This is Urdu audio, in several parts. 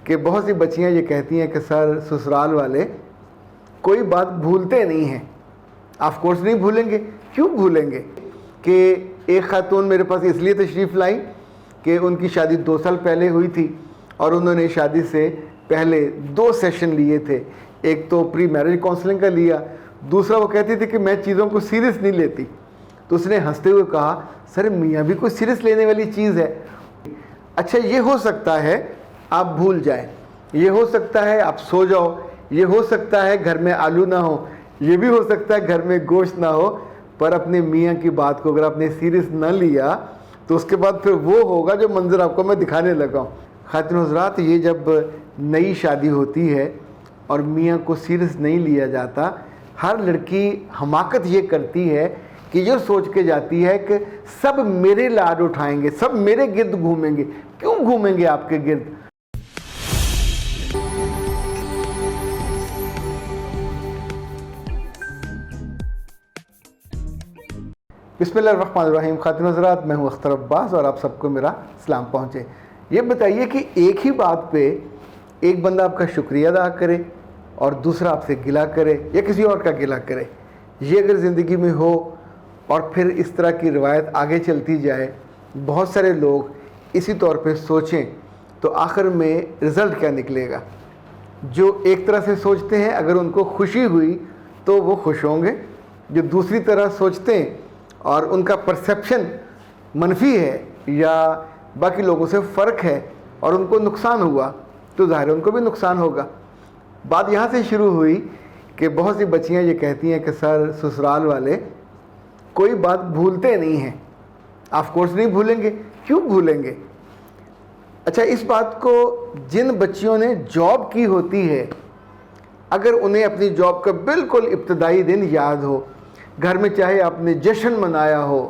کہ بہت سی بچیاں یہ کہتی ہیں کہ سر سسرال والے کوئی بات بھولتے نہیں ہیں. آف کورس نہیں بھولیں گے. کیوں بھولیں گے؟ کہ ایک خاتون میرے پاس اس لیے تشریف لائیں کہ ان کی شادی 2 سال پہلے ہوئی تھی اور انہوں نے شادی سے پہلے 2 سیشن لیے تھے. ایک تو پری میرج کاؤنسلنگ کا لیا, دوسرا وہ کہتی تھی کہ میں چیزوں کو سیریس نہیں لیتی. تو اس نے ہنستے ہوئے کہا سر میاں بھی کوئی سیریس لینے والی چیز ہے. اچھا یہ ہو سکتا ہے آپ بھول جائیں, یہ ہو سکتا ہے آپ سو جاؤ, یہ ہو سکتا ہے گھر میں آلو نہ ہو, یہ بھی ہو سکتا ہے گھر میں گوشت نہ ہو, پر اپنے میاں کی بات کو اگر آپ نے سیریس نہ لیا تو اس کے بعد پھر وہ ہوگا جو منظر آپ کو میں دکھانے لگا ہوں. خواتین حضرات, یہ جب نئی شادی ہوتی ہے اور میاں کو سیریس نہیں لیا جاتا, ہر لڑکی حماقت یہ کرتی ہے کہ یہ سوچ کے جاتی ہے کہ سب میرے لاڈ اٹھائیں گے, سب میرے گرد گھومیں گے. کیوں گھومیں گے آپ کے گرد؟ بسم اللہ الرحمن الرحیم. خواتین حضرات, میں ہوں اختر عباس اور آپ سب کو میرا سلام پہنچے. یہ بتائیے کہ ایک ہی بات پہ ایک بندہ آپ کا شکریہ ادا کرے اور دوسرا آپ سے گلہ کرے یا کسی اور کا گلہ کرے, یہ اگر زندگی میں ہو اور پھر اس طرح کی روایت آگے چلتی جائے, بہت سارے لوگ اسی طور پہ سوچیں, تو آخر میں رزلٹ کیا نکلے گا؟ جو ایک طرح سے سوچتے ہیں اگر ان کو خوشی ہوئی تو وہ خوش ہوں گے, جو دوسری طرح سوچتے ہیں اور ان کا پرسیپشن منفی ہے یا باقی لوگوں سے فرق ہے اور ان کو نقصان ہوا تو ظاہر ہے ان کو بھی نقصان ہوگا. بات یہاں سے شروع ہوئی کہ بہت سی بچیاں یہ کہتی ہیں کہ سر سسرال والے کوئی بات بھولتے نہیں ہیں. آف کورس نہیں بھولیں گے. کیوں بھولیں گے؟ اچھا, اس بات کو جن بچیوں نے جاب کی ہوتی ہے, اگر انہیں اپنی جاب کا بالکل ابتدائی دن یاد ہو, گھر میں چاہے آپ نے جشن منایا ہو,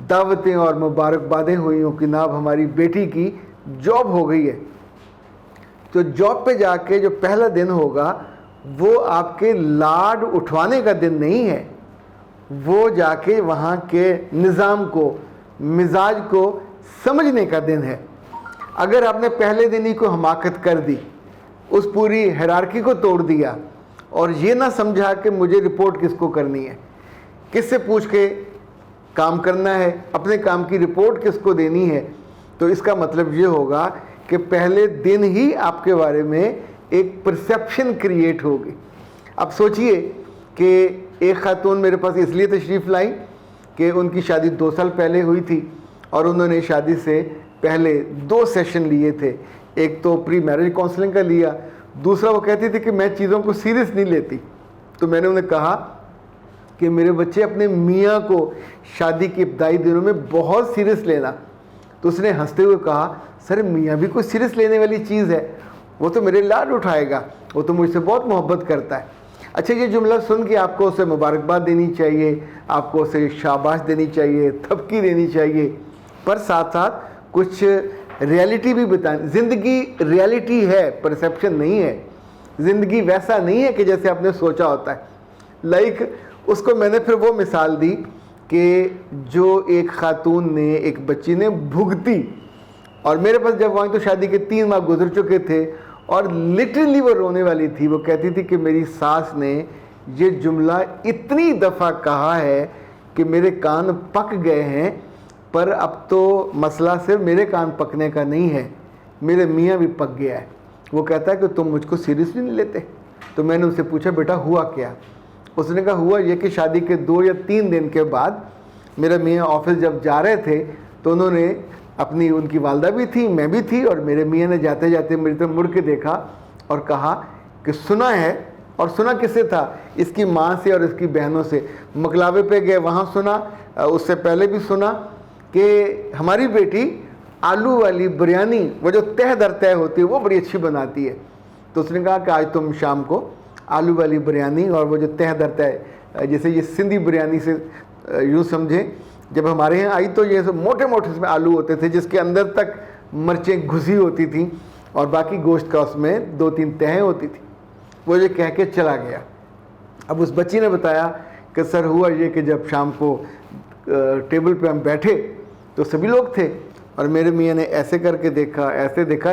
دعوتیں اور مبارکبادیں ہوئی ہوں کہ ناب ہماری بیٹی کی جاب ہو گئی ہے, تو جاب پہ جا کے جو پہلا دن ہوگا وہ آپ کے لاڈ اٹھوانے کا دن نہیں ہے, وہ جا کے وہاں کے نظام کو, مزاج کو سمجھنے کا دن ہے. اگر آپ نے پہلے دن ہی کو حماقت کر دی, اس پوری ہیرارکی کو توڑ دیا اور یہ نہ سمجھا کہ مجھے رپورٹ کس کو کرنی ہے, کس سے پوچھ کے کام کرنا ہے, اپنے کام کی رپورٹ کس کو دینی ہے, تو اس کا مطلب یہ ہوگا کہ پہلے دن ہی آپ کے بارے میں ایک پرسیپشن کریٹ ہوگی. اب سوچئے کہ ایک خاتون میرے پاس اس لیے تشریف لائیں کہ ان کی شادی 2 سال پہلے ہوئی تھی اور انہوں نے شادی سے پہلے 2 سیشن لیے تھے. ایک تو پری میرج کاؤنسلنگ کا لیا, دوسرا وہ کہتی تھی کہ میں چیزوں کو سیریس نہیں لیتی. تو میں نے انہیں کہا کہ میرے بچے اپنے میاں کو شادی کے ابتدائی دنوں میں بہت سیریس لینا. تو اس نے ہنستے ہوئے کہا سر میاں بھی کوئی سیریس لینے والی چیز ہے, وہ تو میرے لاڈ اٹھائے گا, وہ تو مجھ سے بہت محبت کرتا ہے. اچھا, یہ جملہ سن کے آپ کو اسے مبارکباد دینی چاہیے, آپ کو اسے شاباش دینی چاہیے, تھپکی دینی چاہیے, پر ساتھ ساتھ کچھ ریالٹی بھی بتائیں. زندگی ریالٹی ہے, پرسیپشن نہیں ہے. زندگی ویسا نہیں ہے کہ جیسے آپ نے سوچا ہوتا ہے. لائک اس کو میں نے پھر وہ مثال دی کہ جو ایک خاتون نے, ایک بچی نے بھگتی, اور میرے پاس جب وہاں تو شادی کے 3 ماہ گزر چکے تھے اور لٹرلی وہ رونے والی تھی. وہ کہتی تھی کہ میری ساس نے یہ جملہ اتنی دفعہ کہا ہے کہ میرے کان پک گئے ہیں, پر اب تو مسئلہ صرف میرے کان پکنے کا نہیں ہے, میرے میاں بھی پک گیا ہے. وہ کہتا ہے کہ تم مجھ کو سیریسلی نہیں لیتے. تو میں نے ان سے پوچھا بیٹا ہوا کیا؟ اس نے کہا ہوا یہ کہ شادی کے 2 یا 3 دن کے بعد میرے میاں آفس جب جا رہے تھے تو انہوں نے اپنی, ان کی والدہ بھی تھی, میں بھی تھی, اور میرے میاں نے جاتے جاتے میری طرف مڑ کے دیکھا اور کہا کہ سنا ہے. اور سنا کس سے تھا؟ اس کی ماں سے اور اس کی بہنوں سے. مکلاوے پہ گئے, وہاں سنا, اس سے پہلے بھی سنا کہ ہماری بیٹی آلو والی بریانی, وہ جو تہ در تہ ہوتی ہے, وہ بڑی اچھی بناتی ہے. تو اس نے کہا کہ آج تم شام کو آلو والی بریانی اور وہ جو تہ در تہ, جیسے یہ سندھی بریانی سے یوں سمجھیں, جب ہمارے یہاں آئی تو یہ موٹے موٹے اس میں آلو ہوتے تھے جس کے اندر تک مرچیں گھسی ہوتی تھیں اور باقی گوشت کا اس میں 2-3 تہیں ہوتی تھیں. وہ یہ کہہ کے چلا گیا. اب اس بچی نے بتایا کہ سر ہوا یہ کہ جب شام کو ٹیبل پہ ہم بیٹھے تو سبھی لوگ تھے اور میرے میاں نے ایسے کر کے دیکھا, ایسے دیکھا,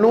ਨੂੰ